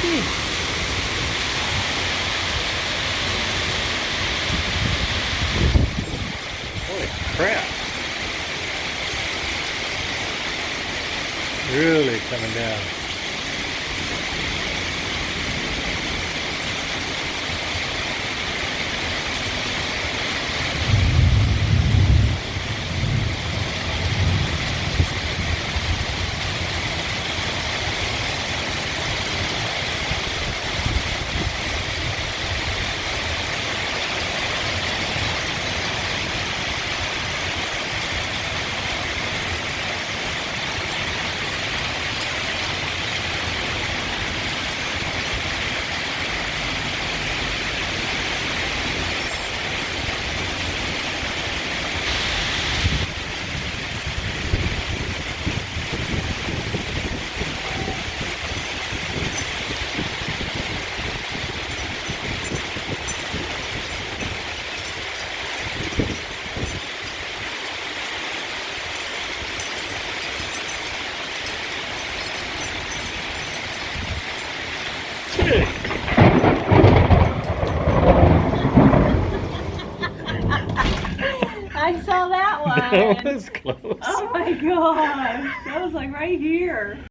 Holy crap. Really coming down. I saw that one. That was close. Oh my gosh. That was like right here.